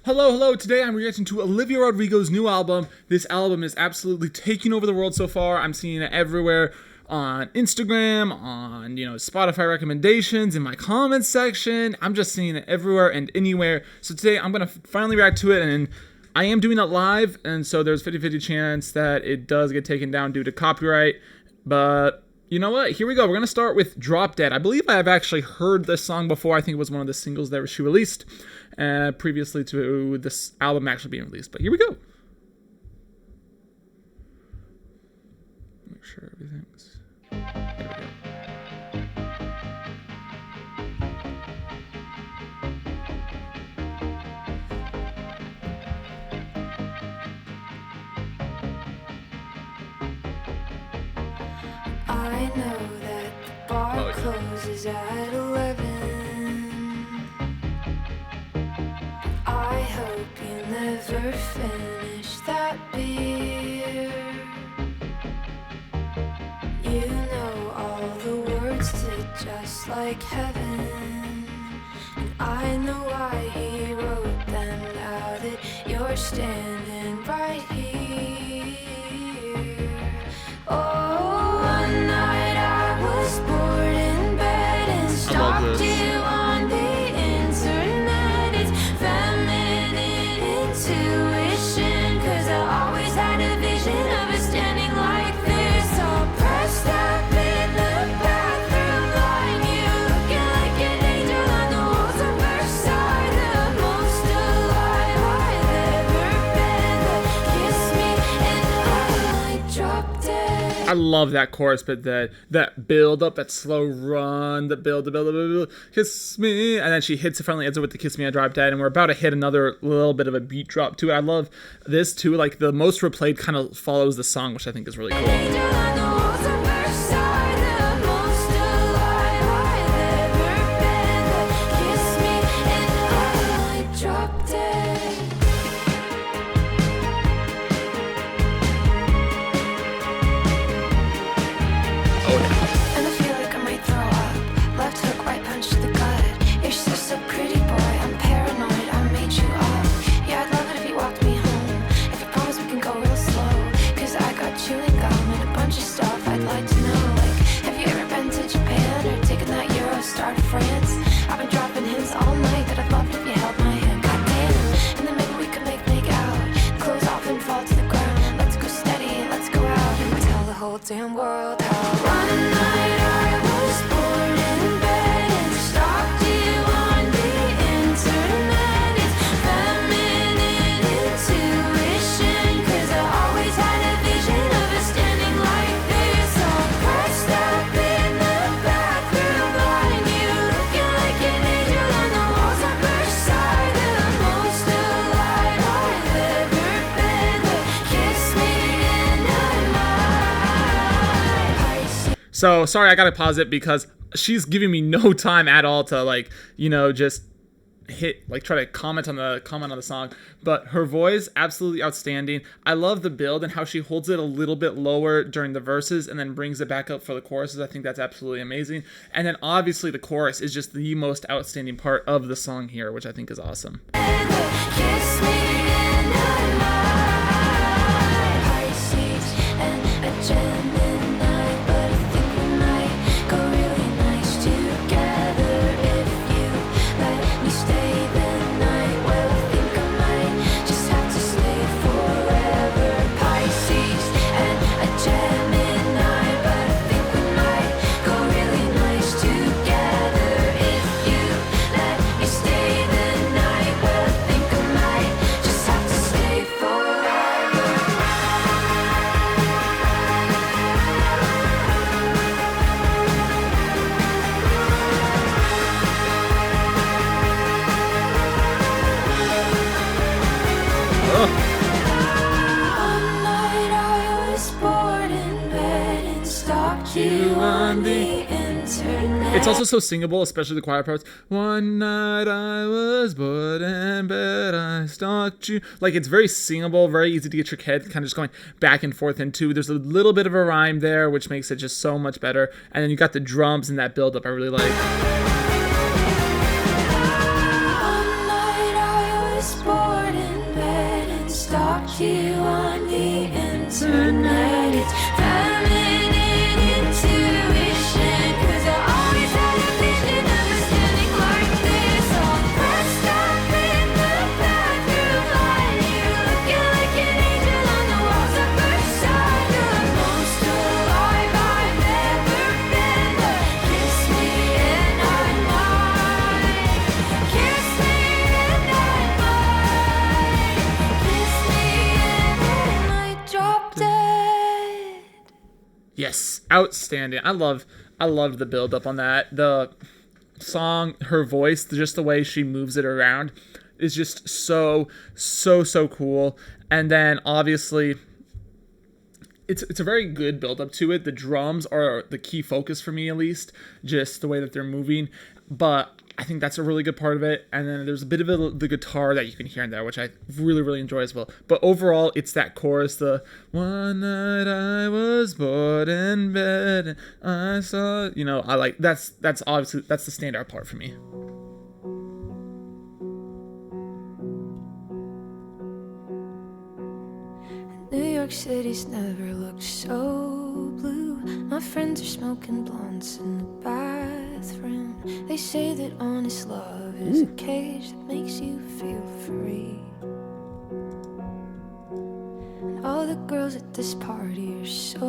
Hello, hello. Today I'm reacting to Olivia Rodrigo's new album. This album is absolutely taking over the world so far. I'm seeing it everywhere on Instagram, on Spotify recommendations, in my comments section. I'm just seeing it everywhere and anywhere. So today I'm gonna finally react to it, and I am doing it live, and so there's 50-50 chance that it does get taken down due to copyright. But you know what? Here we go. We're going to start with Drop Dead. I believe I have actually heard this song before. I think it was one of the singles that she released previously to this album actually being released. But here we go. Make sure everything's... There we go. I know that the bar closes at 11. I hope you never finish that beer. You know all the words to Just Like Heaven, and I know why he wrote them now that you're standing right here. Oh, stalked you on the internet. It's feminine intuition, 'cause I always had a vision of us standing like this, all pressed up in the bathroom line. You looking like an angel on the walls of Versailles, the most alive I've ever been. Kiss me and I dropped dead. I love that chorus, but that build up, that slow run, the build, kiss me, and then she hits it finally, ends it with the kiss me, I drop dead, and we're about to hit another little bit of a beat drop to it. I love this too, like the most replayed kind of follows the song, which I think is really cool. Damn world, how one night I was born in bed and stalked you on the internet. It's feminine intuition, 'cause I always had a vision of us standing like this, all pressed up in the bathroom line. You looking like an angel on the walls of Versailles, the most alive I've ever been. But kiss me and I might. So sorry, I gotta pause it because she's giving me no time at all to just try to comment on the song. But her voice, absolutely outstanding. I love the build and how she holds it a little bit lower during the verses and then brings it back up for the choruses. I think that's absolutely amazing. And then obviously the chorus is just the most outstanding part of the song here, which I think is awesome. Kiss me and I might. Pisces and a Gemini, but I think we might go really nice together if you let me stay the night. Well, I think I might just have to stay forever. Pisces and a Gemini, but I think we might go really nice together if you let me stay the night. Well, I think I might just have to stay forever. One night I was bored in bed and stalked you on the internet. It's also so singable, especially the choir parts. One night I was bored in bed, I stalked you. Like, it's very singable, very easy to get your head kind of just going back and forth into. There's a little bit of a rhyme there, which makes it just so much better. And then you got the drums and that build up I really like. One night I was bored outstanding. I loved the build up on that. The song, her voice, just the way she moves it around is just so cool. And then obviously it's a very good build up to it. The drums are the key focus for me, at least, just the way that they're moving. But I think that's a really good part of it. And then there's a bit of the guitar that you can hear in there, which I really enjoy as well. But overall, it's that chorus, the one night I was bored in bed and I saw, I like, that's obviously, that's the standout part for me. New York City's never looked so blue. My friends are smoking blunts in the bathroom. They say that honest love is a cage that makes you feel free. And all the girls at this party are so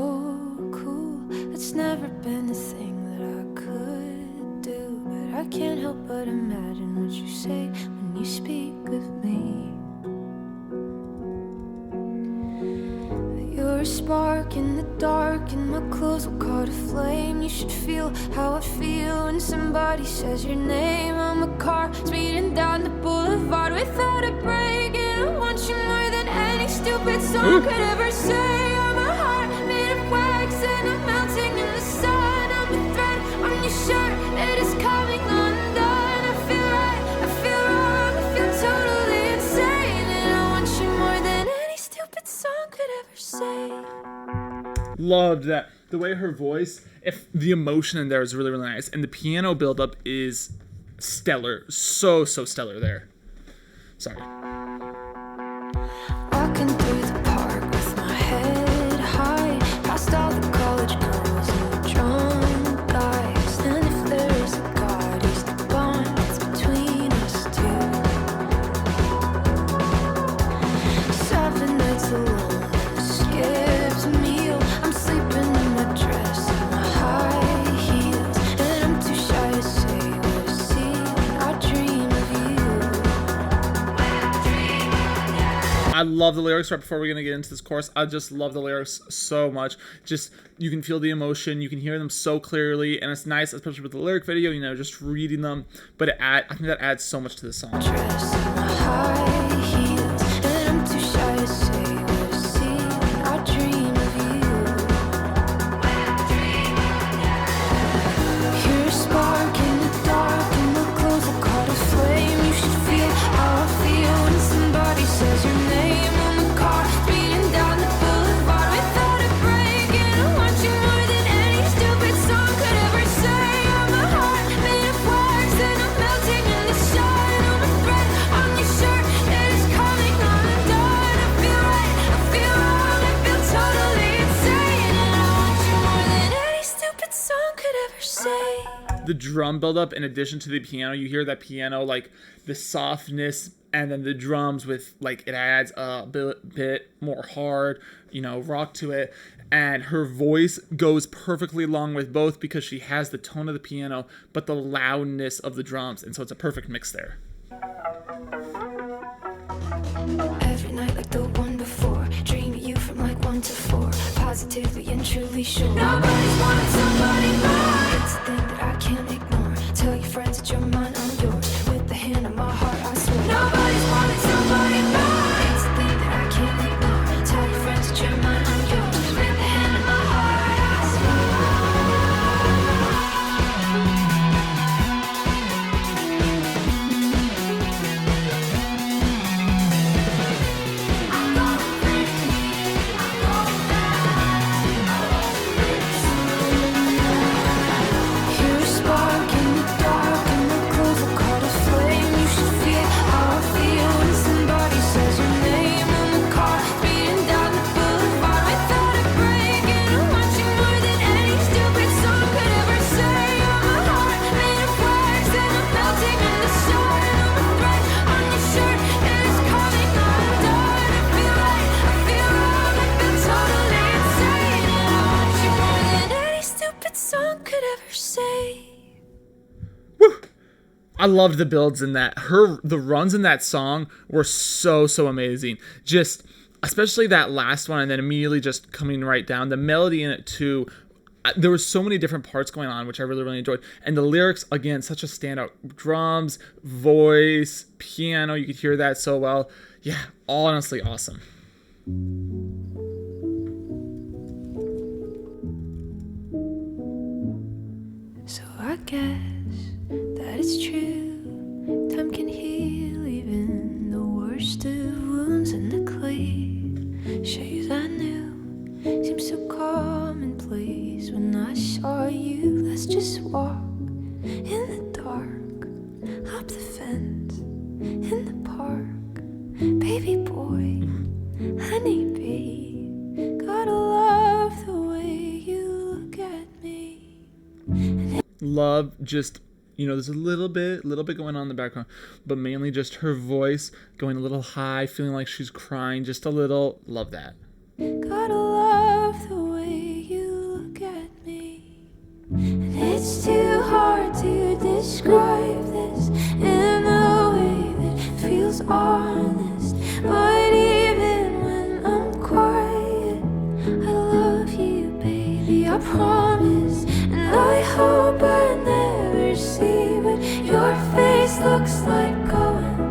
cool. It's never been a thing that I could do, but I can't help but imagine what you say when you speak of me. You're a spark in the dark, and my clothes will caught a flame. You should feel how I feel when somebody says your name. I'm a car speeding down the boulevard without a break, and I want you more than any stupid song could ever say. I'm a heart made of wax, and I'm melting in the sun. I'm a thread on your shirt, it is coming undone. I feel right, I feel wrong, I feel totally insane, and I want you more than any stupid song could ever say. Loved that. The way her voice, if the emotion in there is really nice, and the piano buildup is stellar. So stellar there. Sorry. Walking through the park with my head high, past all the college girls and the drunk guys. And if there's a God, he's the bond that's between us two. 7 nights alone, skipped a meal. I'm sleeping in my dress and my high heels, and I'm too shy to say what I see when I dream of you. I love the lyrics. Right before we're gonna get into this chorus, I just love the lyrics so much. Just, you can feel the emotion, you can hear them so clearly, and it's nice, especially with the lyric video, just reading them. But I think that adds so much to the song. Dress in my high heels, and I'm too shy to say what I see when I dream of you. You're a spark in the dark, and my clothes are caught a flame. You should feel how I feel when somebody says your name. I'm a car speeding down the boulevard without a break, and I want you more than any stupid song could ever say. I'm a heart made of wax, and I'm melting in the sun. I'm a thread on your shirt, it is coming undone. I feel right, I feel wrong, I feel totally insane, and I want you more than any stupid song could ever say. The drum buildup, in addition to the piano, you hear that piano, like the softness, and then the drums with, like, it adds a bit more hard, rock to it. And her voice goes perfectly along with both, because she has the tone of the piano but the loudness of the drums, and so it's a perfect mix there. Every night like the one before, dream of you from like 1 to 4, positively and truly sure. Nobody's wanted somebody more. It's a thing that I can't ignore. Tell your friends that you're mine, I'm yours. With the hand on my heart, I swear. Nobody's wanted somebody more. It's a thing that I can't ignore. Tell your friends that you're mine, I'm yours. With the hand on my heart, I You're a spark in the dark, and my clothes are caught a flame. You should feel how I feel when somebody says your name. I'm a car speeding down the boulevard without a break, and I want you more than any stupid song could ever say. I'm a heart made of wax, and I'm melting in the sun. I'm a thread on your shirt, it is coming undone. I feel right, I feel wrong, I feel totally insane, and I want you more than any stupid song could ever say. Woo! I loved the builds in that. The runs in that song were so amazing. Just, especially that last one, and then immediately just coming right down. The melody in it too there were so many different parts going on, which I really, really enjoyed. And the lyrics, again, such a standout. Drums, voice, piano, you could hear that so well. Yeah, honestly awesome. So I guess that it's true. Time can heal even the worst of wounds, and the cliches I knew seem so commonplace when I saw you. Let's just walk in the dark, hop the fence in the park. Baby boy, honeybee, gotta love the way you look at me. Love just, there's a little bit going on in the background, but mainly just her voice going a little high, feeling like she's crying just a little. Love that. Gotta love the way you look at me. And it's too hard to describe this in a way that feels honest. But even when I'm quiet, I love you, baby, I promise. And I hope I never see what your face looks like going.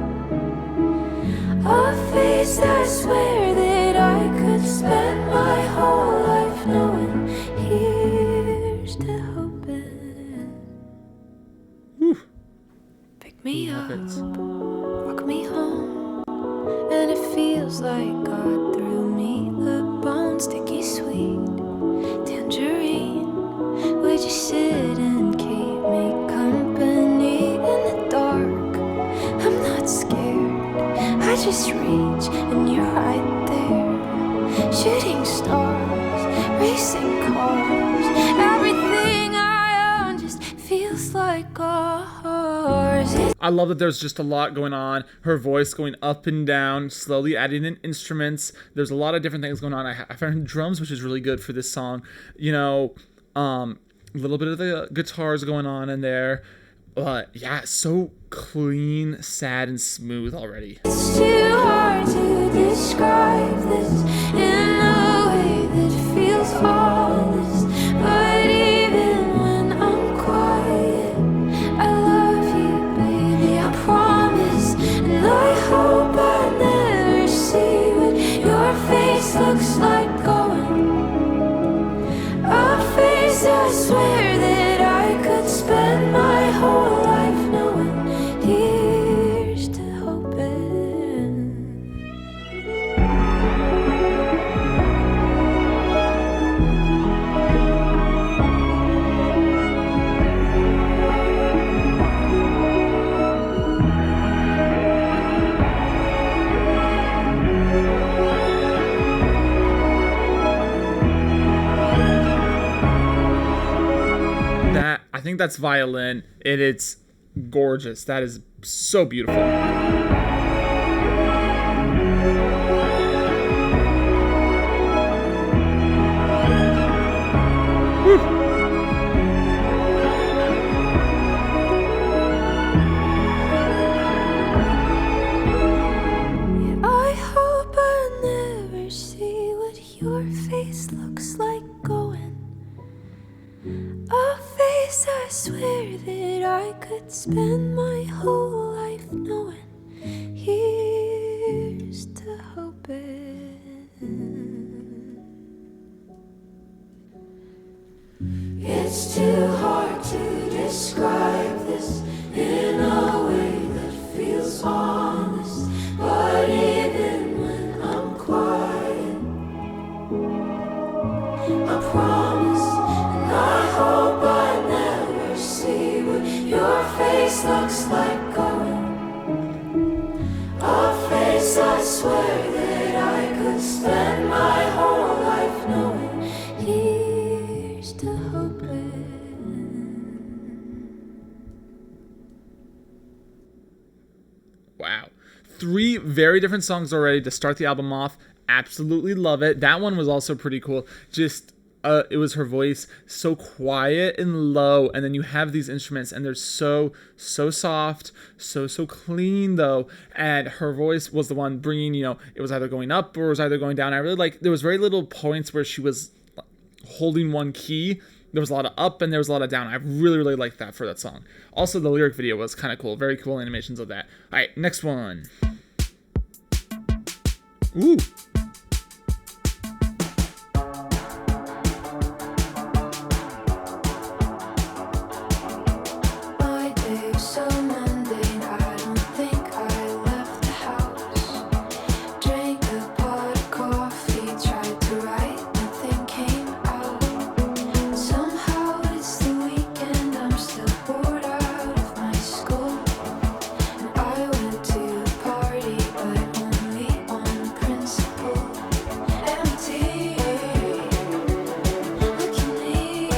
A face I swear that I could spend my whole life knowing. Here's to hoping. Whew. Pick me Love up, it. walk me home, and it feels like God threw me the bone. Sticky sweet tangerine, would you sit and keep me company in the dark? I'm not scared, I just reach and you're right there. Shooting stars, racing cars, everything I own just feels like ours. I love that there's just a lot going on. Her voice going up and down, slowly adding in instruments. There's a lot of different things going on. I found drums, which is really good for this song. A little bit of the guitars going on in there. But yeah, so clean, sad, and smooth already. It's too hard to describe this in a way that feels honest. But even when I'm quiet, I love you, baby, I promise. And I hope I never see what your face looks like going. A face I swear that I could spend my whole life knowing. Here's to hoping. I think that's violin, and it's gorgeous. That is so beautiful. I hope I never see what your face looks like going. A face I swear that I could spend my whole life knowing. Here's to hoping. It's too hard to describe this in a way that feels honest. But even when I'm quiet, I promise. And I hope I never see what your face looks like going. A face I swear that I could spend my whole life knowing. Here's to hoping. Wow. 3 very different songs already to start the album off. Absolutely love it. That one was also pretty cool. Just it was her voice, so quiet and low, and then you have these instruments and they're so soft, so clean though, and her voice was the one bringing, it was either going up or it was either going down. I really like, there was very little points where she was holding one key, there was a lot of up and there was a lot of down. I really liked that for that song. Also, the lyric video was kind of cool. Very cool animations of that. All right, next one. Ooh. My day's so mundane, I don't think I left the house. Drank a pot of coffee, tried to write, nothing came out. Somehow it's the weekend, I'm still bored out of my school. And I went to a party, but only on principle. Empty, look at me.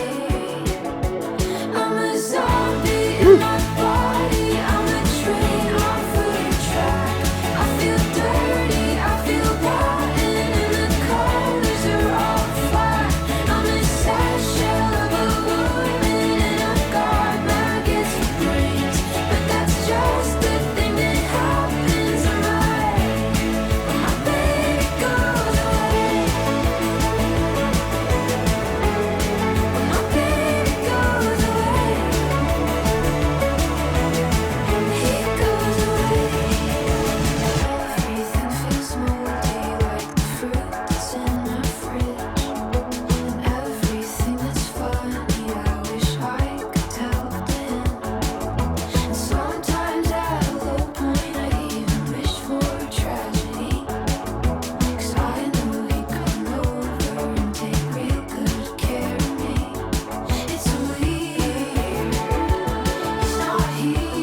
I'm a zombie in my body. I'm a train off of the track. I feel dirty, I feel rotten, and the colors are all flat. I'm a sad shell of a woman, and I've got maggots for brains. But that's just the thing that happens when my baby goes away. When my baby goes away. He goes away. Everything feels moldy like the fruit that's in my fridge. And everything that's funny, I wish I could tell to him. And sometimes at a low point, I even wish for a tragedy. 'Cause I know he'd come over and take real good care of me. It's weird, he's not here.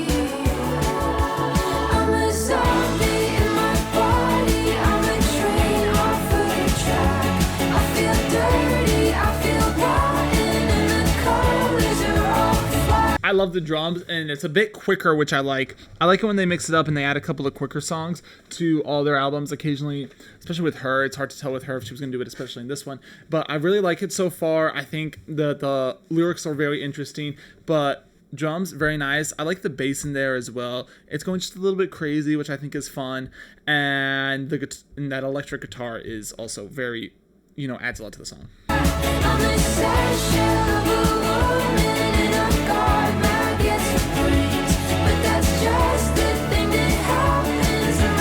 I'm a zombie in my body. I'm a train off of the track. I feel dirty, I feel rotten, and the colors are all flat. I love the drums, and it's a bit quicker, which I like. I like it when they mix it up and they add a couple of quicker songs to all their albums occasionally, especially with her. It's hard to tell with her if she was going to do it, especially in this one. But I really like it so far. I think the lyrics are very interesting, but drums, very nice. I like the bass in there as well. It's going just a little bit crazy, which I think is fun. And and that electric guitar is also very, adds a lot to the song. I'm a sad shell of a woman, and I've got maggots for brains. But that's just the thing that happens when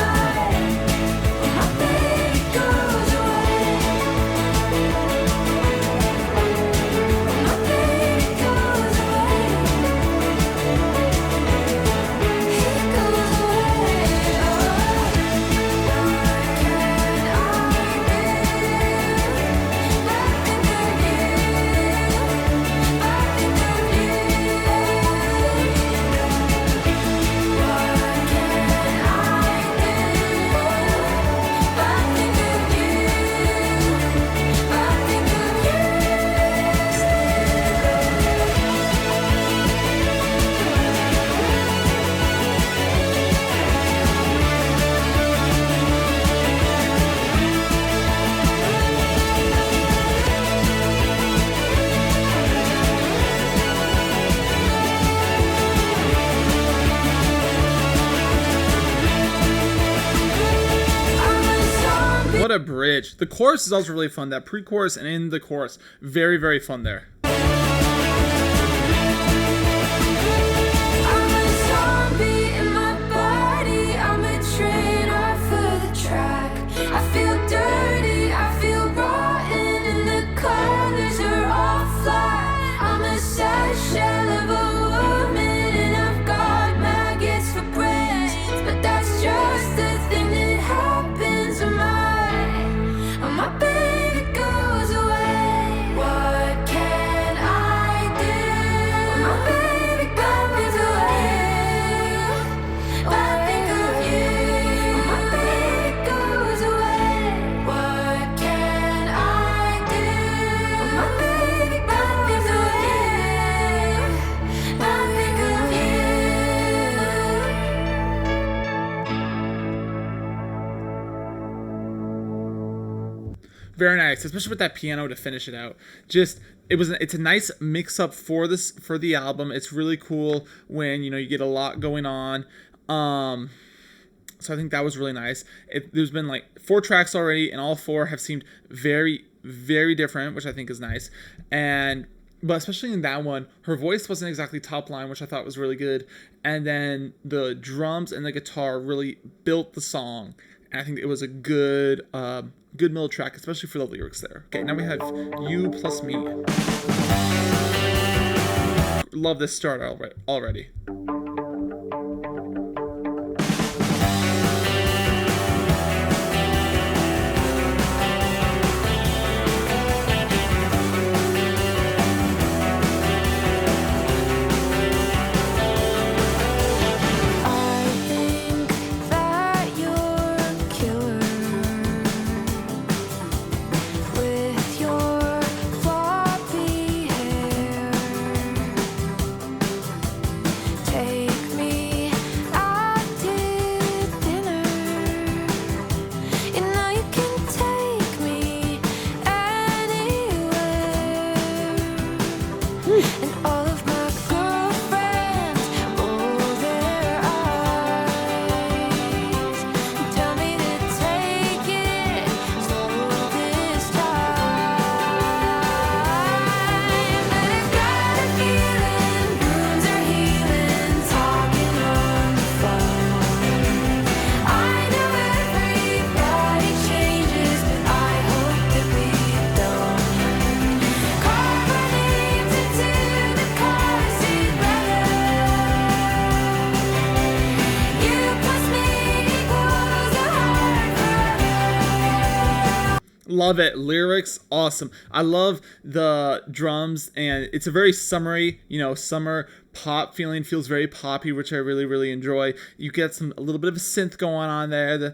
my baby goes away. When my baby goes away. He goes away. What can I do? What a bridge. The chorus is also really fun. That pre-chorus and in the chorus. Very, very fun there. I'm a zombie in my body. I'm a train off of the track. I feel dirty, I feel rotten, and the colors are all flat. I'm a sad shell of a woman, and I've got maggots for brains. But that's just the thing that happens when my baby goes away. What can I do? When my baby goes away. I think of you. When my baby goes away. What can I do? When my baby goes away. I think of you. Very nice, especially with that piano to finish it out. It's a nice mix up for the album. It's really cool when you get a lot going on. So I think that was really nice. There's been like 4 tracks already, and all 4 have seemed very, very different, which I think is nice. But but especially in that one, her voice wasn't exactly top line, which I thought was really good. And then the drums and the guitar really built the song. And I think it was a good middle track, especially for the lyrics there. Okay, now we have You Plus Me. Love this start already. Love it. Lyrics, awesome. I love the drums, and it's a very summery, summer pop feeling. Feels very poppy, which I really, really enjoy. You get a little bit of a synth going on there.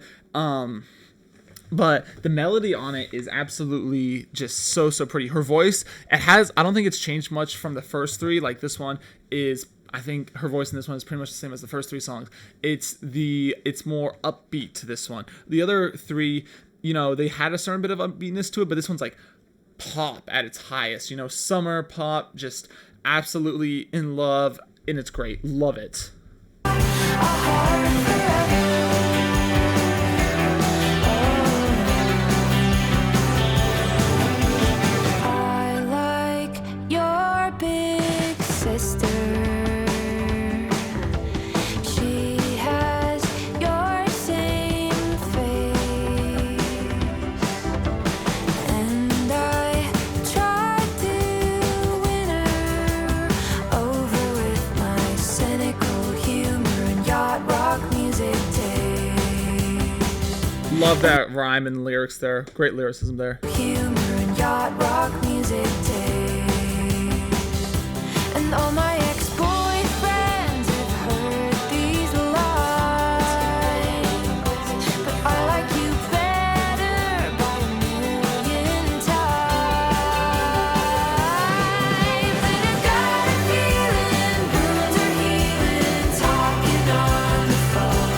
But the melody on it is absolutely just so pretty. Her voice, I don't think it's changed much from the first three. Like this one is, I think her voice in this one is pretty much the same as the first three songs. It's more upbeat to this one. The other three, they had a certain bit of upbeatness to it, but this one's like pop at its highest, summer pop, just absolutely in love, and it's great. Love it. I like your big sister. Love that rhyme and lyrics there. Great lyricism there. Humor and yacht rock music taste. And all my ex-boyfriends have heard these lines, but I like you better by a million times. And I got a feeling wounds are healing, talking on the phone.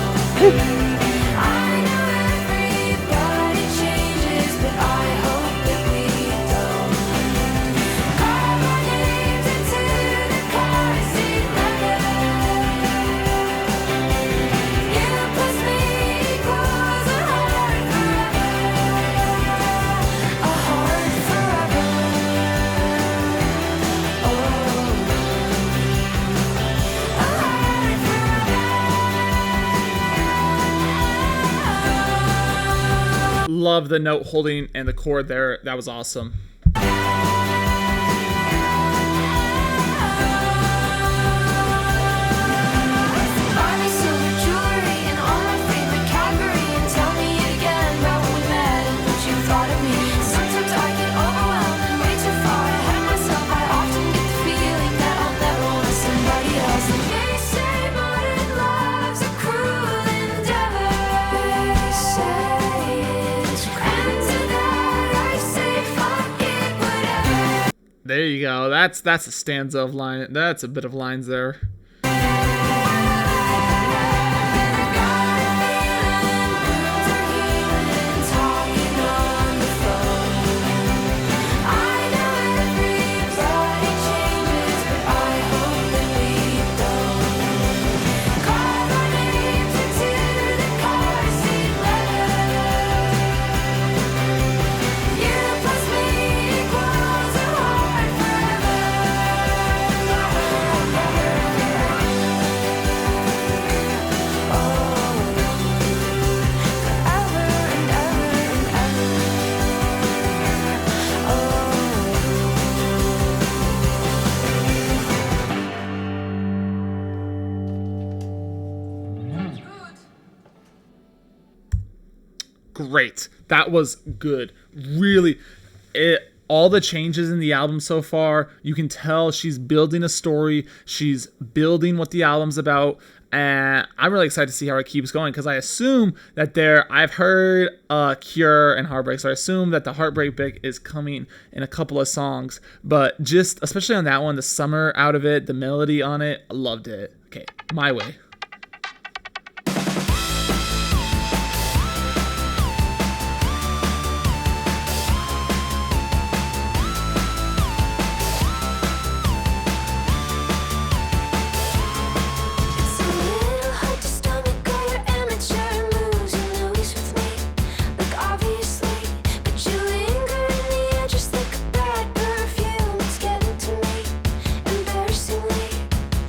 Love the note holding and the chord there. That was awesome. There you go. That's a stanza of line. That's a bit of lines there. great. That was good. Really, all the changes in the album so far, you can tell she's building a story. She's building what the album's about. And I'm really excited to see how it keeps going, because I assume that I've heard Cure and Heartbreak, so I assume that the Heartbreak bit is coming in a couple of songs. But just, especially on that one, the summer out of it, the melody on it, I loved it. Okay, My Way. It's a little hard to stomach all your amateur moves. You know he's with me, like obviously, but you linger in the air just like a bad perfume. It's getting to me, embarrassingly.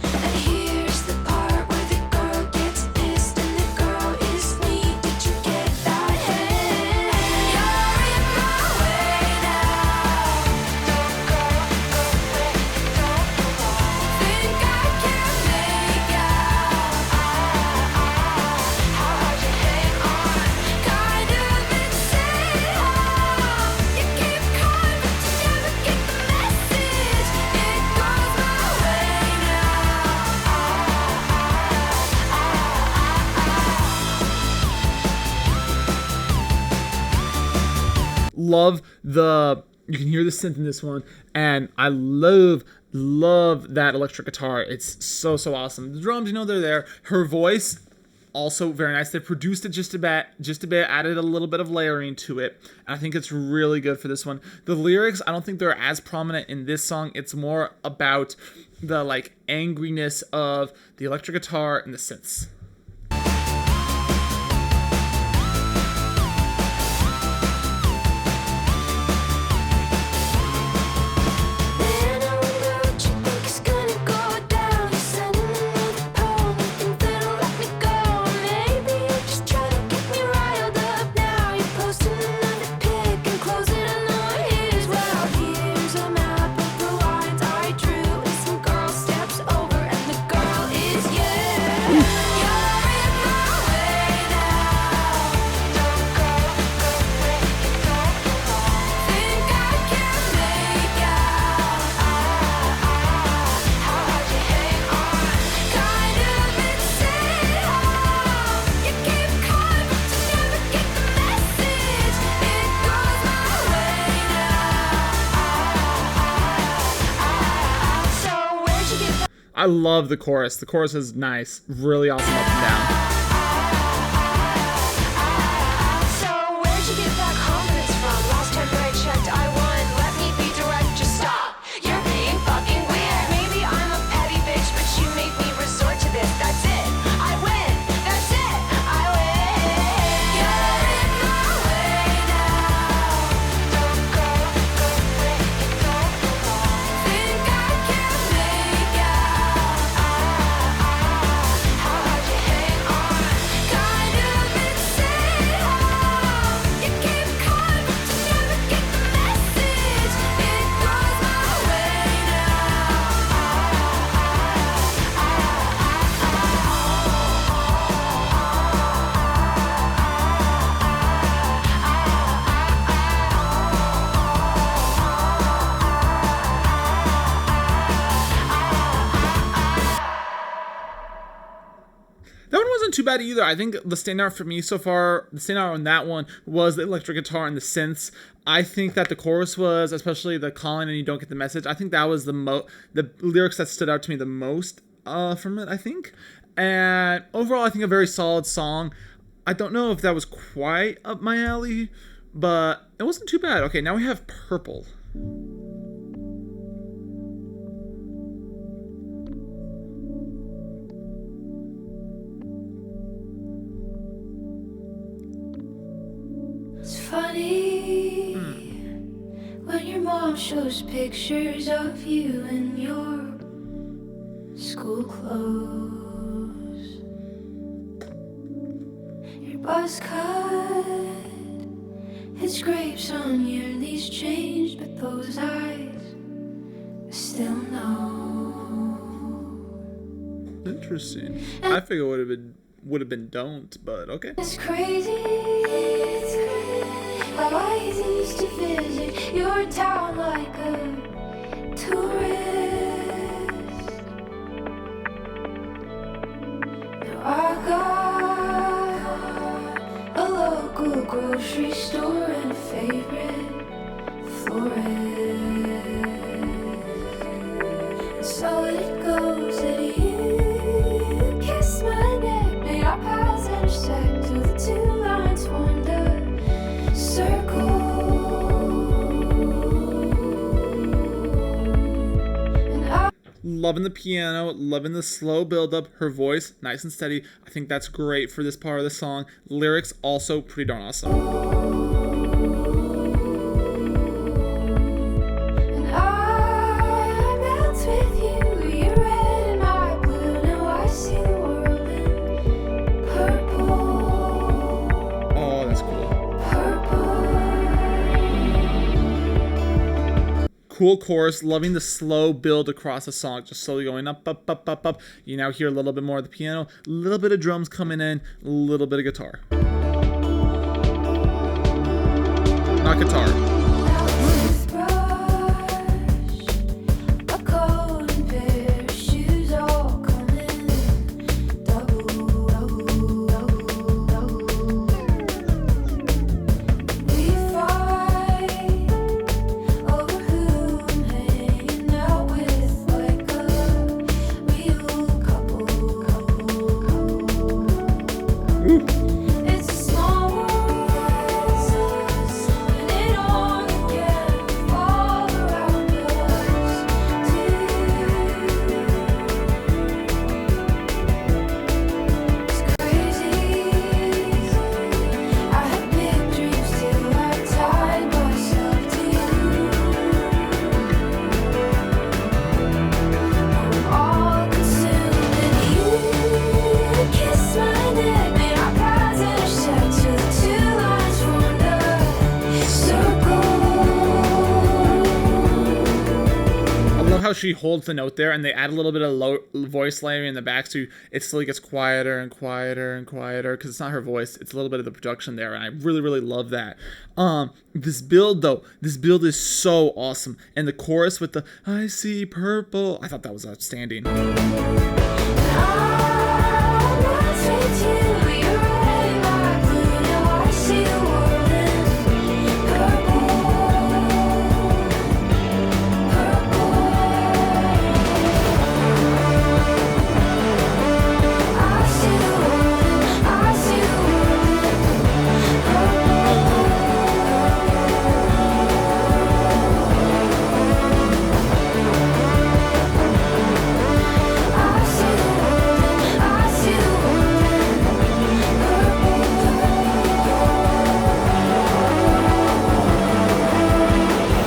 And here's the part where the girl gets pissed and the girl is me. Did you get that? Hey, you're in my way now. Don't go away, don't think I can make out how hard you hang on. Kind of insane how you keep calling but you never get the message. It goes my way Love you can hear the synth in this one, and I love that electric guitar. It's so awesome. The drums, they're there. Her voice, also very nice. They produced it just a bit, added a little bit of layering to it. And I think it's really good for this one. The lyrics, I don't think they're as prominent in this song. It's more about the angriness of the electric guitar and the synths. Man, I wonder what you think is gonna go down. You're sending another poem, you think that'll let me go. Maybe you're just trying to get me riled up now. You're posting another pic and closing another his. Well, here's a map of the lines I drew, and some girl steps over, and the girl is you. You're in my way now. Don't go away, don't think I can make out how hard you hang on. Kind of insane how you keep calling but you never get the message. It goes my way now. So where'd you get that? I love the chorus. The chorus is nice, really awesome up and down. So where'd you get that confidence from? Last time that I checked, I won. Let me be direct, just stop. You're being fucking weird. Maybe I'm a petty bitch, but you make me resort to this. That's it. I win. That's it. I win. You're in my way now. Don't go away, don't think I can make out how hard you hang on. Kind of insane how you keep calling but you never get the message. It goes my way That one wasn't too bad either. I think the standout for me so far, the standout on that one was the electric guitar and the synths. I think that the chorus was, especially the calling and you don't get the message, I think that was the lyrics that stood out to me the most from it, I think. And overall, I think a very solid song. I don't know if that was quite up my alley, but it wasn't too bad. Okay, now we have Purple. It's funny when your mom shows pictures of you in your school clothes. Your buzz cut, it's grapes on your knees changed, but those eyes still know. Interesting. I figure would have been don't, but okay. It's crazy. It's visit your town like a tourist. Now I got a local grocery store and a favorite florist. So it goes that you kiss my neck, made our paths intersect till the two lines formed a circle. Loving the piano, loving the slow build up, her voice nice and steady. I think that's great for this part of the song. Lyrics also pretty darn awesome. And I bounce with you, you're red and I blue. Now I see the world in purple. Oh, that's cool. Cool chorus, loving the slow build across the song, just slowly going up, up, up, up, up. You now hear a little bit more of the piano, a little bit of drums coming in, a little bit of guitar. Not guitar. A coat and pair of shoes all coming double, double, double, double. We fight over who I'm hanging out with like a real couple. It's a small world, and it only can fall around us too. It's crazy. I had big dreams till I tied myself to you. I'm all consumed in you. Kiss my neck, made our paths intersect till the two lines formed a circle. I love how she holds the note there and they add a little bit of low voice layering in the back so it slowly gets quieter and quieter and quieter because it's not her voice, it's a little bit of the production there, and I really, really love that. This build is so awesome, and the chorus with the I see purple, I thought that was outstanding.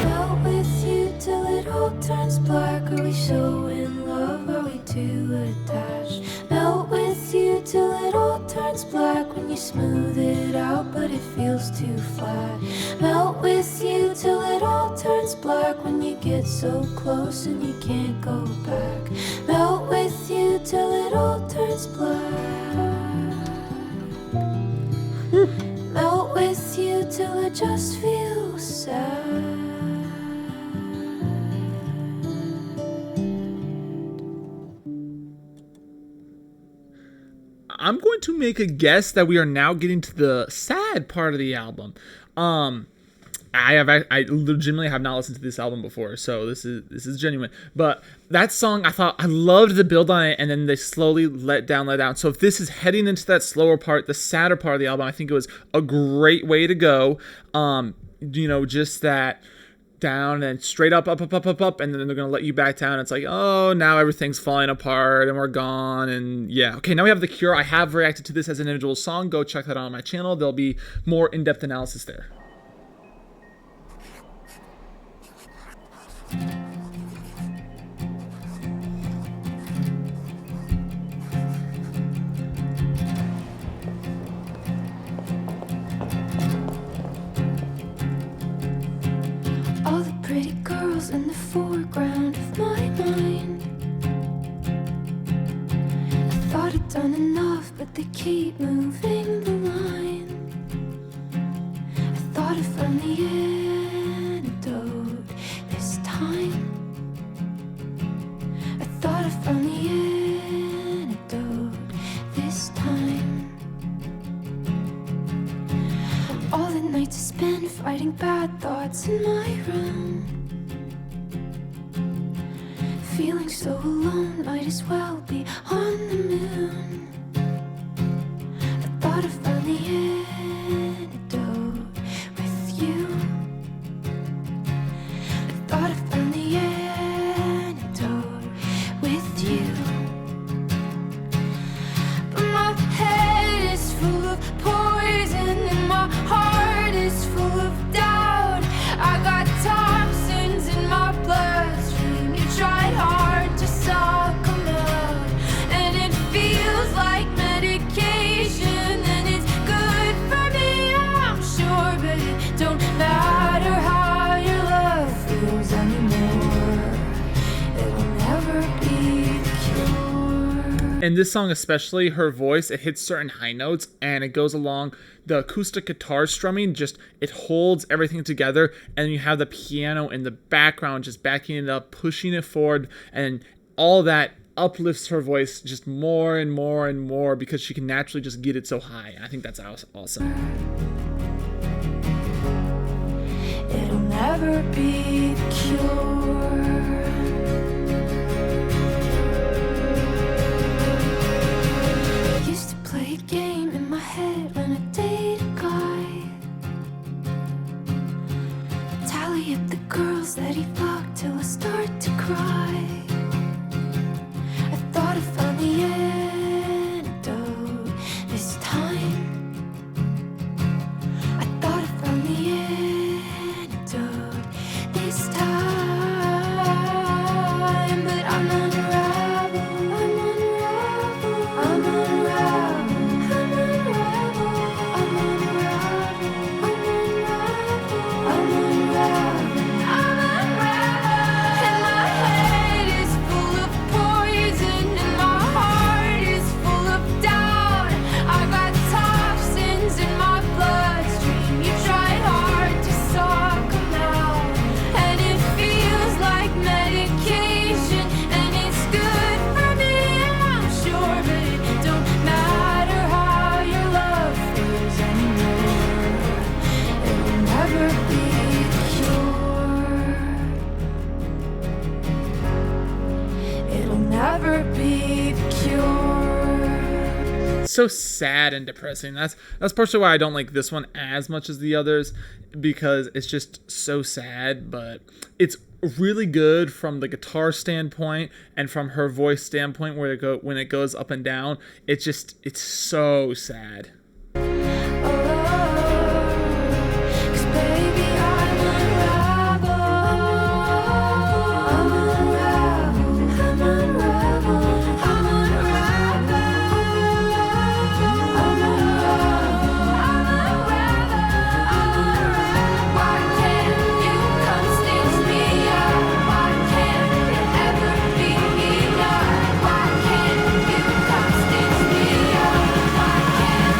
Melt with you till it all turns black. Are we so in love? Are we too attached? Melt with you till it all turns black. When you smooth it out, but it feels too flat. Melt with you till it all turns black. When you get so close and you can't go back. Melt with you till it all turns black. Melt with you till I just feel sad. I'm going to make a guess that we are now getting to the sad part of the album. I legitimately have not listened to this album before, so this is genuine. But that song, I loved the build on it, and then they slowly let down. So if this is heading into that slower part, the sadder part of the album, I think it was a great way to go. Just that down and straight up, and then they're gonna let you back down. It's like, oh, now everything's falling apart and we're gone. And yeah, okay, now we have The Cure. I have reacted to this as an individual song. Go check that out on my channel. There'll be more in-depth analysis there. All the pretty girls in the foreground of my mind. I thought I'd done enough, but they keep moving the line. I thought I found the All the nights I spend fighting bad thoughts in my room. Feeling so alone, might as well be on the moon. I thought I found the antidote with you. I thought I found the antidote with you. But my head is full of poison and my heart is full of doubt. I got toxins in my bloodstream. You tried hard to suck 'em out, and it feels like medication, and it's good for me, I'm sure, but it don't matter how your love feels anymore. It'll never be the cure. In this song especially, her voice, it hits certain high notes and it goes along the acoustic guitar strumming, just it holds everything together, and you have the piano in the background just backing it up, pushing it forward, and all that uplifts her voice just more and more and more because she can naturally just get it so high. I think that's awesome. It'll never be the cure. I used to play a game in my head when I dated a guy. Tally up the girls that he fucked till I start to cry. I thought I found the antidote this time. I thought I found the antidote this time, but I'm unravel, I'm unravel, I'm unravel, I'm unravel, I'm unravel, I'm unravel, I'm unravel, I'm unravel, and my head is full of poison and my heart is full of doubt. I got toxins in my bloodstream. You tried hard to suck 'em out, and it feels like medication, and it's good for me, I'm sure, but it don't matter how your love feels anymore. It'll never be the cure. It'll never be the cure. So sad and depressing. That's partially why I don't like this one as much as the others, because it's just so sad, but it's really good from the guitar standpoint and from her voice standpoint where when it goes up and down. It's so sad. 'Cause baby, I'm unravel, I'm unravel, I'm unravel, I'm unravel, I'm unravel. Why can't you come stitch me up? Why can't it ever be enough? Why can't you come stitch me up? Why can't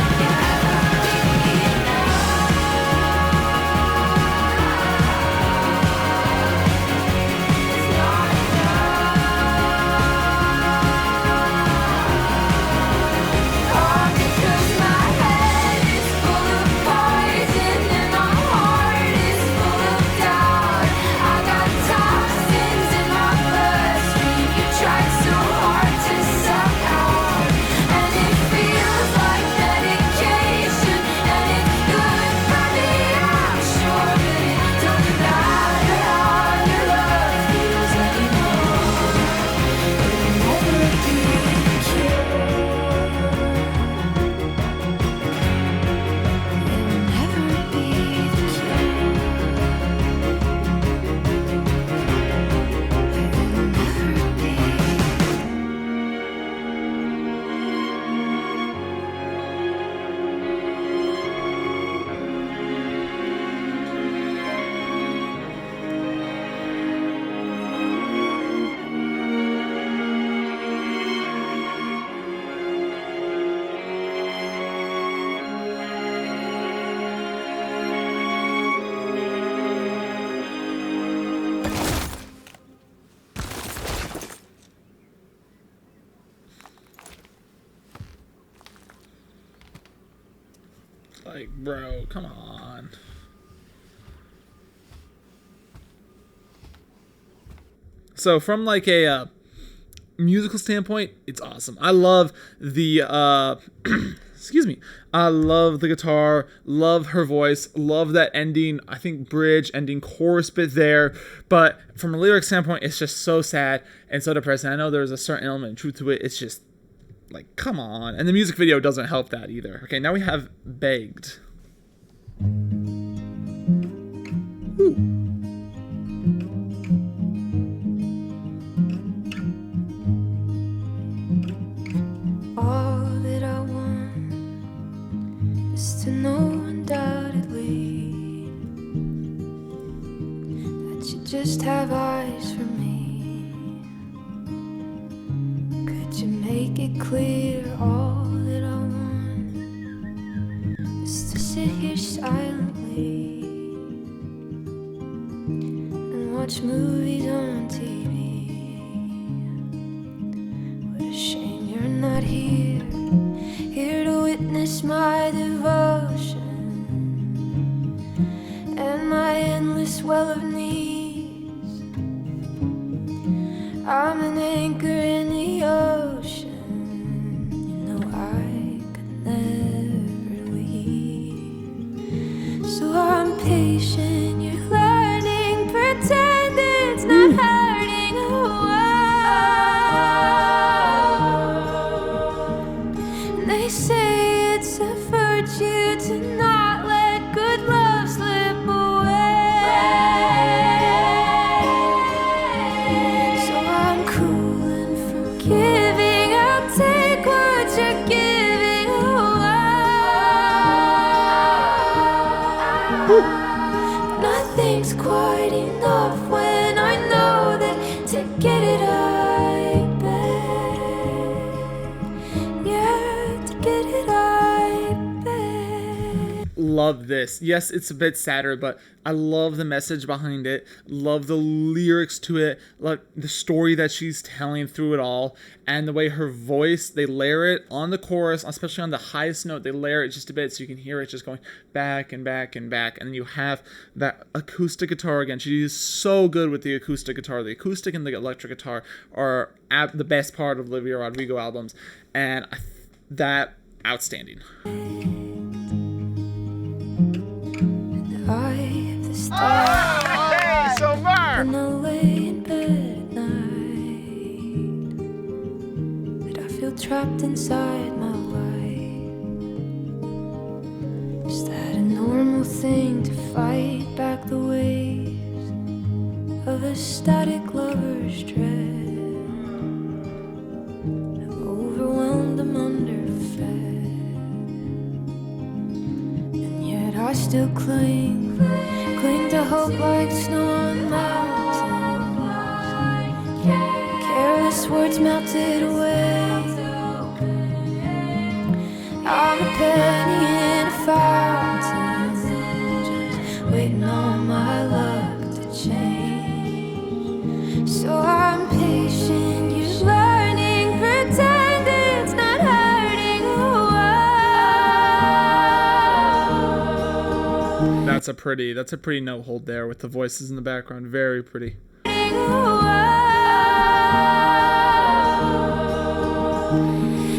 Like, bro, come on. So from like a musical standpoint, it's awesome. I love the excuse me. I love the guitar, love her voice, love that ending, I think bridge, ending chorus bit there. But from a lyric standpoint, it's just so sad and so depressing. I know there's a certain element of truth to it. It's just like, come on. And the music video doesn't help that either. Okay, now we have Begged. Ooh. All that I want is to know undoubtedly that you just have eyes for me. Could you make it clear? All that I want is to sit here silently and watch movies on TV. What a shame you're not here, here to witness my devotion and my endless well of needs. I'm an anchor in the ocean, you know I could never leave. So I'm patient, you're learning, pretend it's not hurting. They say it's a virtue to not let good love slip away. So I'm cool and forgiving. I'll take what you're giving away. Nothing's quite enough when I know that to get it I beg. Yeah, to get it I beg. Love this. Yes, it's a bit sadder, but I love the message behind it. Love the lyrics to it. Love the story that she's telling through it all. And the way her voice, they layer it on the chorus, especially on the highest note. They layer it just a bit so you can hear it just going back and back and back. And then you have that acoustic guitar again. She's so good with the acoustic guitar. The acoustic and the electric guitar are the best part of Olivia Rodrigo albums. And that, outstanding. I have the stars when I lay in bed at night, but I feel trapped inside my life. Is that a normal thing to fight back the waves of a static lover's dread? I'm overwhelmed, I'm underfed, and yet I still cling to hope like snow on mountains. Careless words melted away. I'm a penny in a fountain, just waiting on my luck to change. So I'm patient, you're learning, pretend it's not hurting. That's a pretty note hold there with the voices in the background. Very pretty.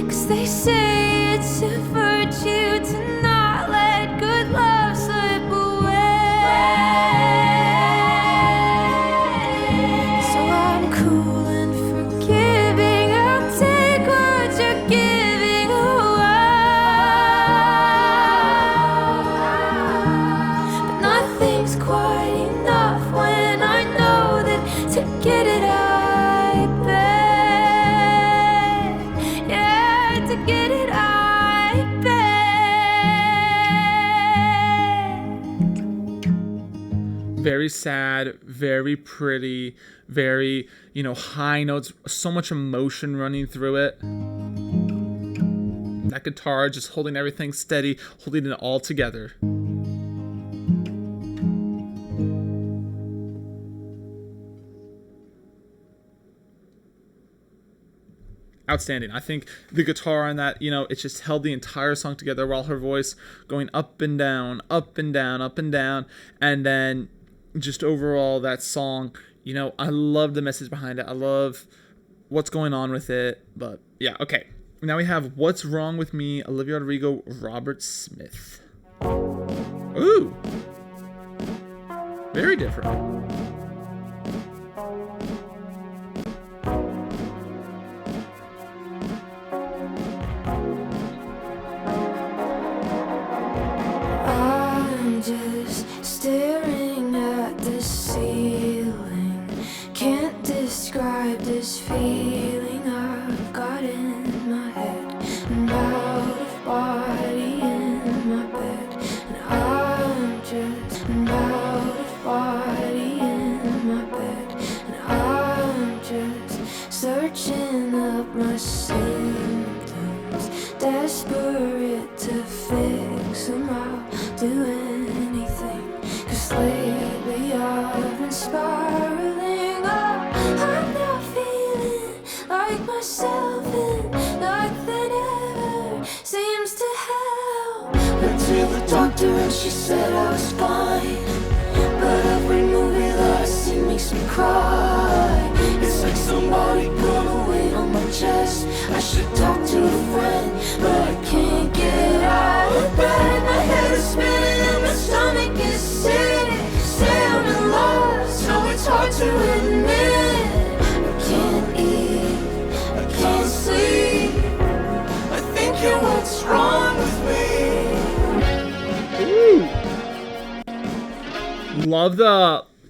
Cause they say it's a virtue to not let good love slip away. So I'm cool and forgiving. I'll take what you're giving away. But nothing's quite enough when I know that to get it I beg. Yeah, to get it I beg. Very sad, very pretty, very, high notes, so much emotion running through it. That guitar just holding everything steady, holding it all together. outstanding. I think the guitar on that, it just held the entire song together while her voice going up and down, up and down, up and down. And then just overall that song, I love the message behind it. I love what's going on with it. But yeah, okay. Now we have What's Wrong With Me, Olivia Rodrigo, Robert Smith. Ooh. Very different. I'm just staring at the ceiling. Can't describe this feeling I've got in my head. I'm out of body in my bed. And I'm out of body in my bed. And I'm just searching up my symptoms, desperate to fix them. I'll do anything, 'cause lately I've been spiraling up. I'm not feeling like myself, and nothing ever seems to help. Went to the doctor and she said I was fine, but every movie that I see makes me cry. It's like somebody put a weight on my chest. I should talk to a friend, but I can't get out of bed. My head is spinning and my stomach is sick. Say I'm in love, so it's hard to admit. I can't eat, I can't sleep. I think you're what's wrong with me. Love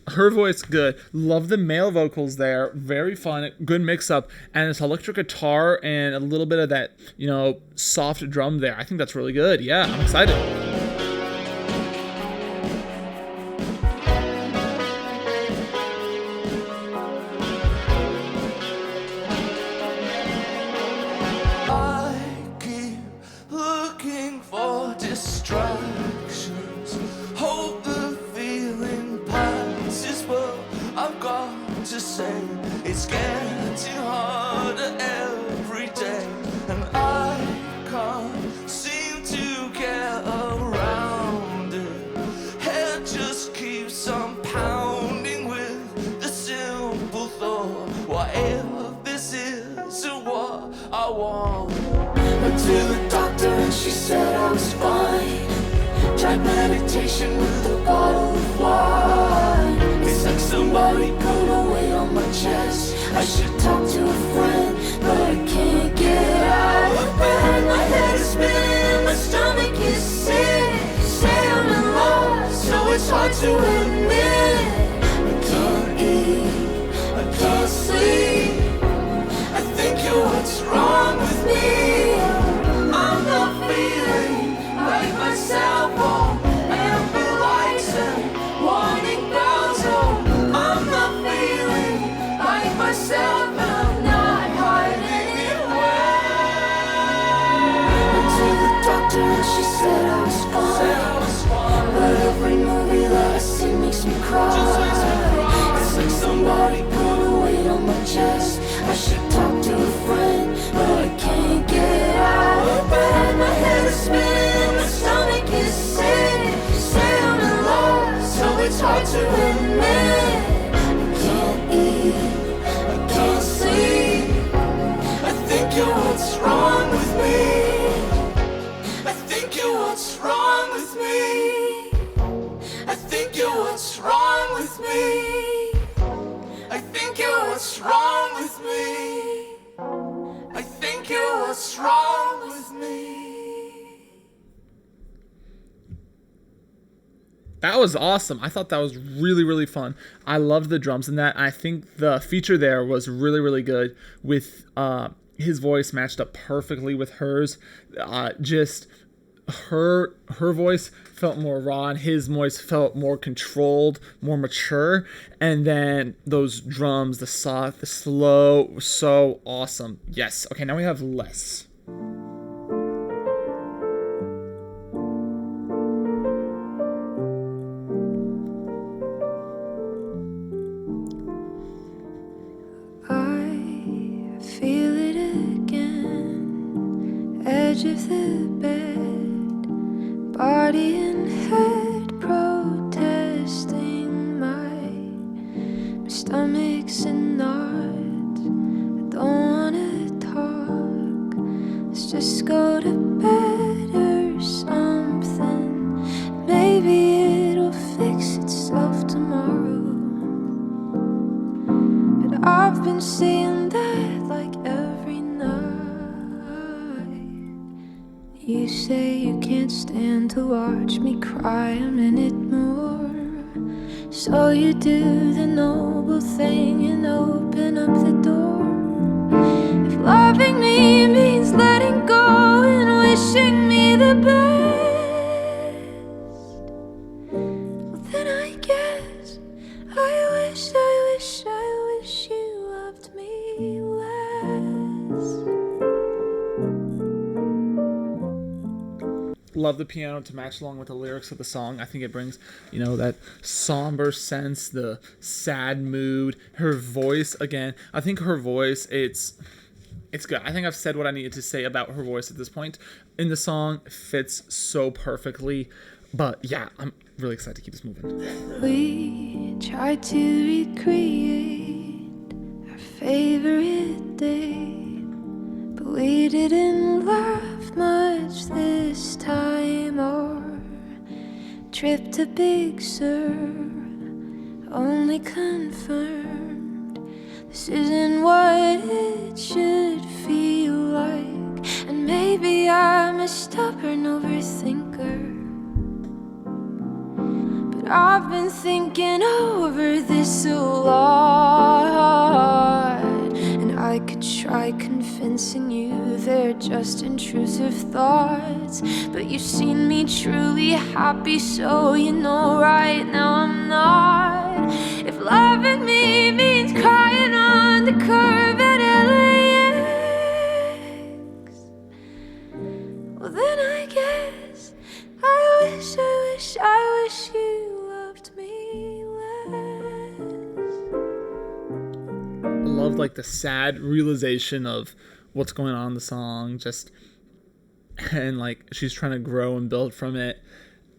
her voice, good. Love the male vocals there. Very fun, good mix up. And this electric guitar and a little bit of that, soft drum there. I think that's really good. Yeah, I'm excited. I keep looking for distractions. Hope the feeling passes, but I've got to say it's getting harder every day, and I can't seem to get around it. Head just keeps on pounding with the simple thought, what if this isn't what I want? Went to the doctor and she said I was fine. Tried meditation with a bottle of wine. It's like somebody put a weight on my chest. I should talk to a friend, but I can't get out of bed. My head is spinning and my stomach is sick. Say I'm in love, so it's hard to admit. I can't eat, I can't sleep. I think you're what's wrong with me. I'm not feeling like myself. Amber lights and warning bells. I'm not feeling like myself, and I'm not hiding it well. Went to the doctor and she said I was fine, but every movie that I see makes me cry. It's like somebody put a weight on my chest. I should talk to a friend, but I can't get out of bed. My head is spinning and my stomach is sick. Say I'm in love, so it's hard to admit. I can't eat, I can't sleep. I think you're what's wrong with me. I think you're what's wrong with me. I think you're what's wrong with me. I think you're what's wrong with me. I think you're what's wrong with me. That was awesome. I thought that was really, really fun. I loved the drums in that. I think the feature there was really, really good with his voice matched up perfectly with hers. Just her voice felt more raw and his voice felt more controlled, more mature. And then those drums, the soft, the slow, so awesome. Yes. Okay, now we have Less. I feel it again. edge of the bed, body and head protesting. My stomach's in knots. I don't wanna talk. Let's just go to bed or something. Maybe it'll fix itself tomorrow. But I've been saying that like every night. You say you can't stand to watch me cry a minute more. So you do the noble thing and open up the door. If loving me means letting go and wishing me the best, well then I guess I wish you loved me less. Love the piano to match along with the lyrics of the song. I think it brings, that somber sense, the sad mood. Her voice, again, I think her voice, it's good. I think I've said what I needed to say about her voice at this point in the song. It fits so perfectly. But yeah, I'm really excited to keep this moving. We tried to recreate our favorite date, but we didn't laugh much this time. Our trip to Big Sur only confirmed this isn't what it should feel like. And maybe I'm a stubborn overthinker, but I've been thinking over this a lot. And I could try convincing you they're just intrusive thoughts, but you've seen me truly happy, so you know right now I'm not. If loving me means crying on the curb at LAX, well then I guess I wish you loved me less. I love the sad realization of what's going on in the song, and she's trying to grow and build from it,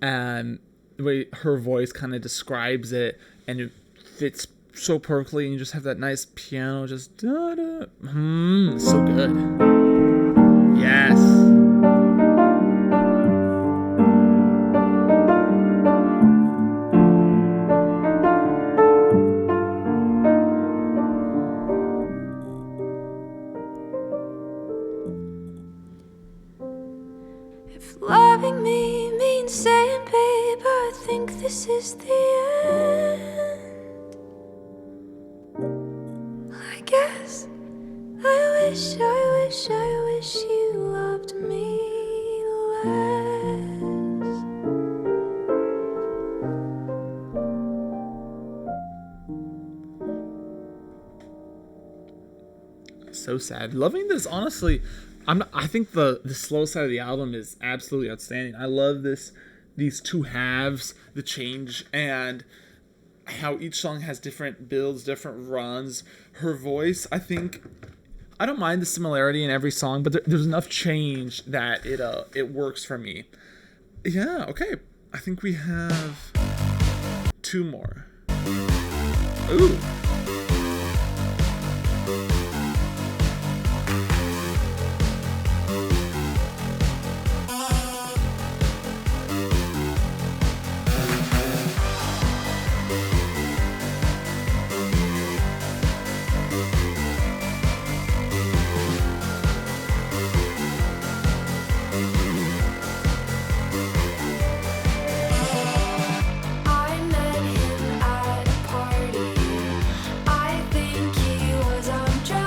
and the way her voice kind of describes it, and it fits so perfectly, and you just have that nice piano just da-da. So good. Yes. If loving me means saying, babe, I think this is the end, I guess I wish you loved me less. So sad. Loving this, honestly. I think the slow side of the album is absolutely outstanding. I love these two halves, the change, and how each song has different builds, different runs. Her voice, I think, I don't mind the similarity in every song, but there's enough change that it works for me. Yeah, okay. I think we have two more. Ooh. I met him at a party. I think he was undressed.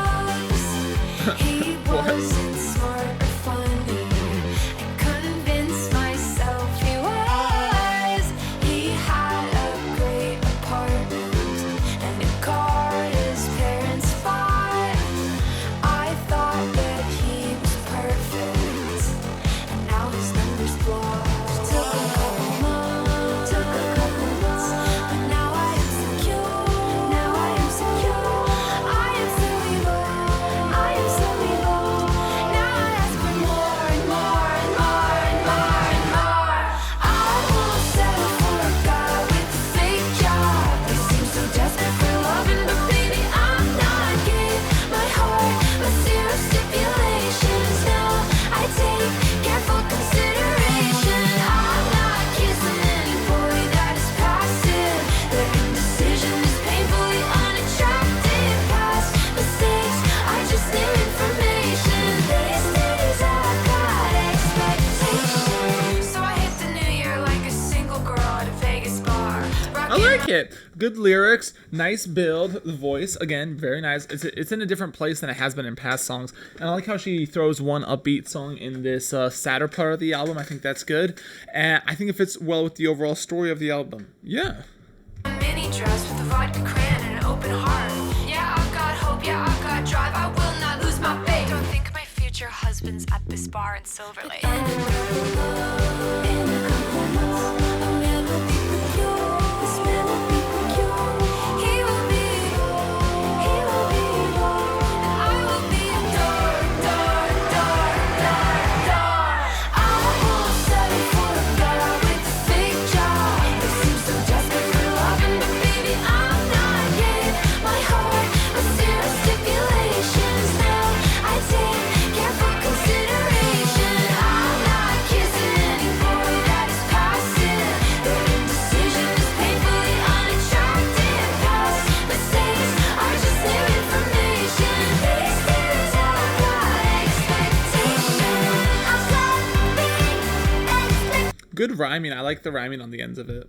I like it. Good lyrics, nice build, the voice again very nice. It's in a different place than it has been in past songs, and I like how she throws one upbeat song in this sadder part of the album. I think that's good, and I think it fits well with the overall story of the album. Yeah. Mini dress with a vodka crayon and an open heart. Yeah, I've got hope, yeah, I've got drive. I will not lose my faith. Don't think my future husband's at this bar in Silver Lake. Good rhyming. I like the rhyming on the ends of it.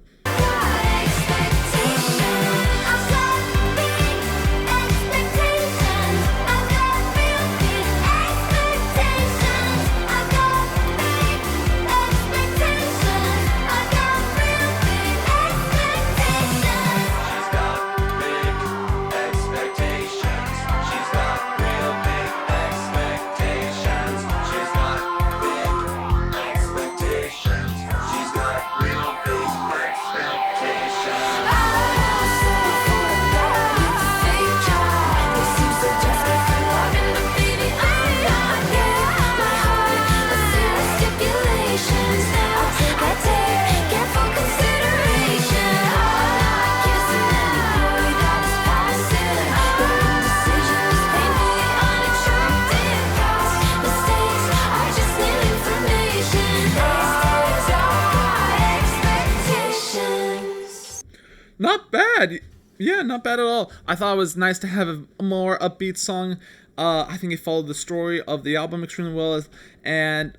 Not bad. Yeah, not bad at all. I thought it was nice to have a more upbeat song. I think it followed the story of the album extremely well, and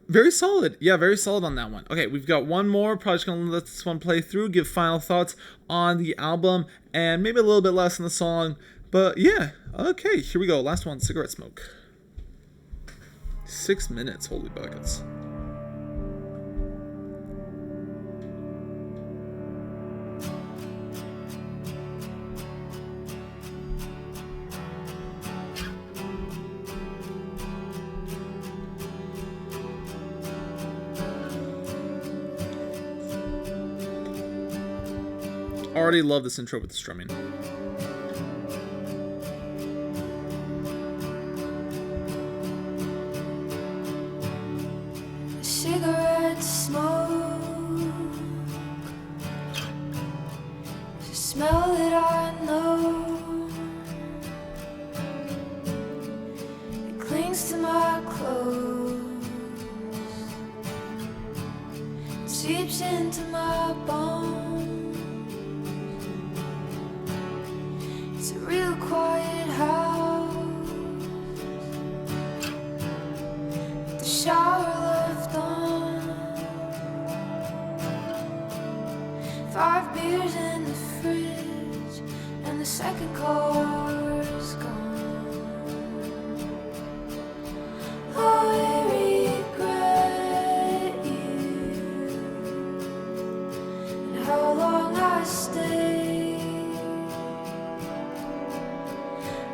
very solid. Yeah, very solid on that one. Okay, we've got one more. Probably just gonna let this one play through, give final thoughts on the album, and maybe a little bit less on the song. But yeah, okay, here we go. Last one, Cigarette Smoke. 6 minutes, holy buckets. Already love this intro with the strumming. Cigarette smoke, the smell that I know, it clings to my clothes, it seeps into my bones. It's a real quiet house, with the shower left on. 5 beers in the fridge, and the second car's gone. I regret you, and how long I stayed.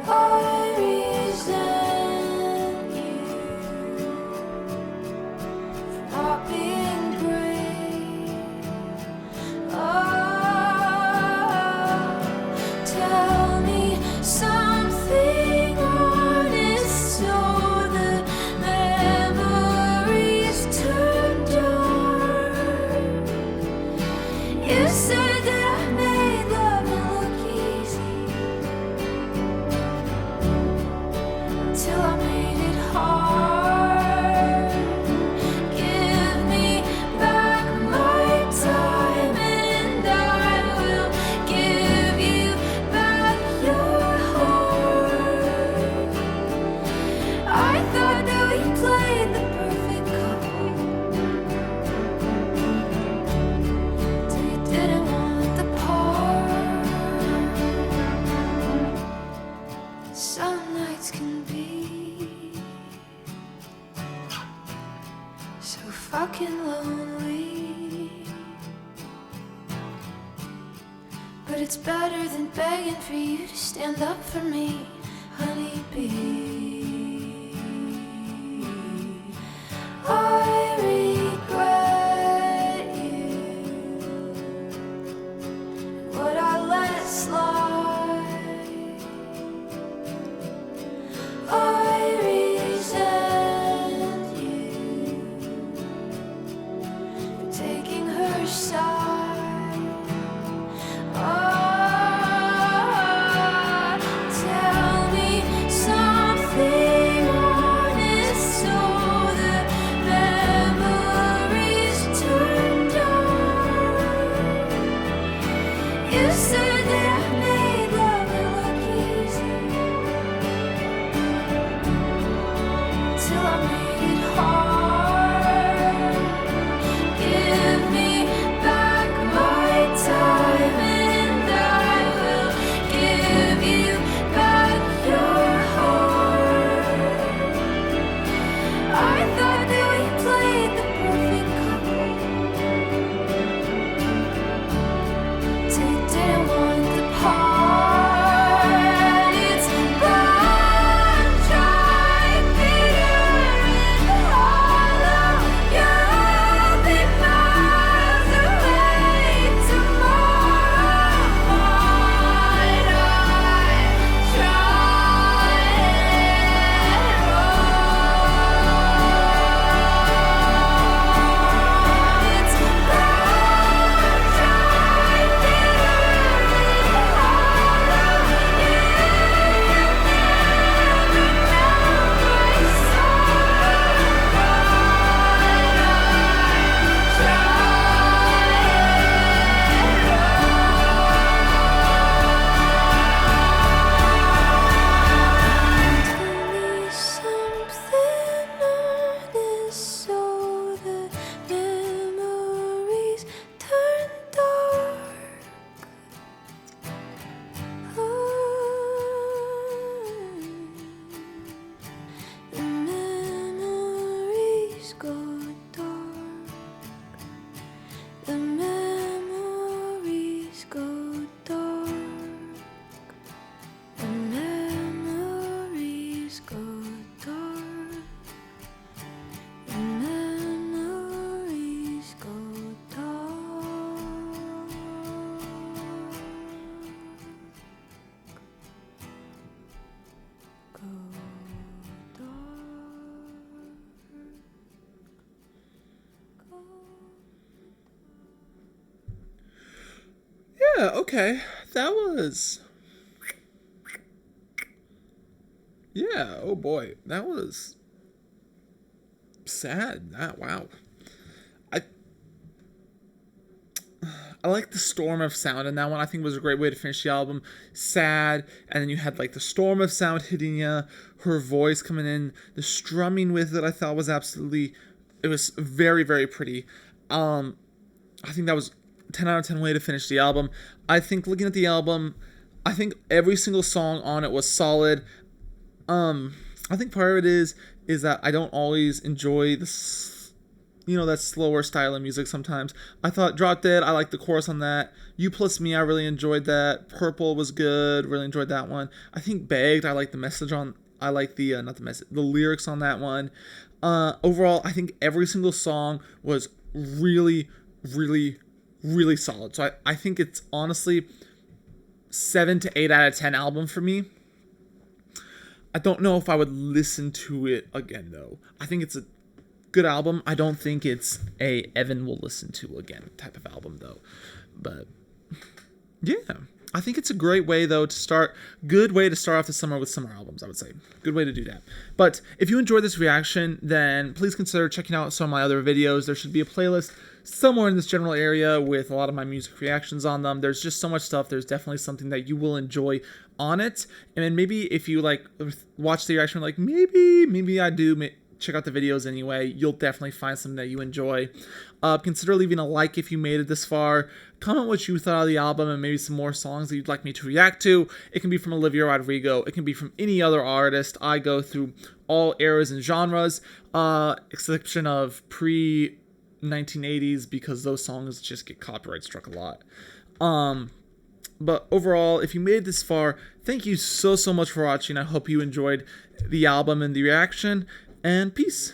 I resent you for not being brave. Tell me something honest so the memories turn dark. You said that I made love look easy, till I made it hard. Give me back my time, and I will give you back your heart. I thought that we played the perfect couple, till you didn't want But it's better than begging for you to stand up for me, honeybee. I regret you. Would I let it slide? I resent you for taking her side. Tell me something honest so the memories turn dark. You said that I made love look easy till I made it hard. Give me back my time and I will give you back your heart. I thought that we played the perfect couple till you didn't want the part. It's bone dry, bitter and hollow. You'll be miles away tomorrow. Might I try it wrong? It's bone dry, bitter and hollow. You never know my sorrow. Tell me something honest so the memories turn dark. The memories go dark. The memories go dark. The memories go dark. The memories go dark. Go Yeah, okay. That was. Yeah, oh boy. That was sad. Wow. I I like the storm of sound in that one. I think it was a great way to finish the album. Sad, and then you had like the storm of sound hitting you, her voice coming in, the strumming with it. I thought was absolutely, it was very very pretty. I think that was 10 out of 10 way to finish the album. I think looking at the album, I think every single song on it was solid. I think part of it is that I don't always enjoy this, that slower style of music sometimes. I thought Drop Dead, I like the chorus on that. You Plus Me, I really enjoyed that. Purple was good, really enjoyed that one. I think Begged, I like the message on, I like the, not the message, the lyrics on that one. Overall, I think every single song was really, really, really solid. So I think it's honestly 7 to 8 out of 10 album for me. I don't know if I would listen to it again though. I think it's a good album. I don't think it's a Evan will listen to again type of album though. But yeah, I think it's a great way though to start. Good way to start off the summer with summer albums, I would say. Good way to do that. But if you enjoyed this reaction, then please consider checking out some of my other videos. There should be a playlist somewhere in this general area with a lot of my music reactions on them. There's just so much stuff. There's definitely something that you will enjoy on it. And then maybe if you like watch the reaction, like maybe I do check out the videos anyway, you'll definitely find something that you enjoy. Consider leaving a like if you made it this far. Comment what you thought of the album and maybe some more songs that you'd like me to react to. It can be from Olivia Rodrigo. It can be from any other artist. I go through all eras and genres, exception of pre-1980s because those songs just get copyright struck a lot. But overall, if you made it this far, thank you so much for watching. I hope you enjoyed the album and the reaction, and peace.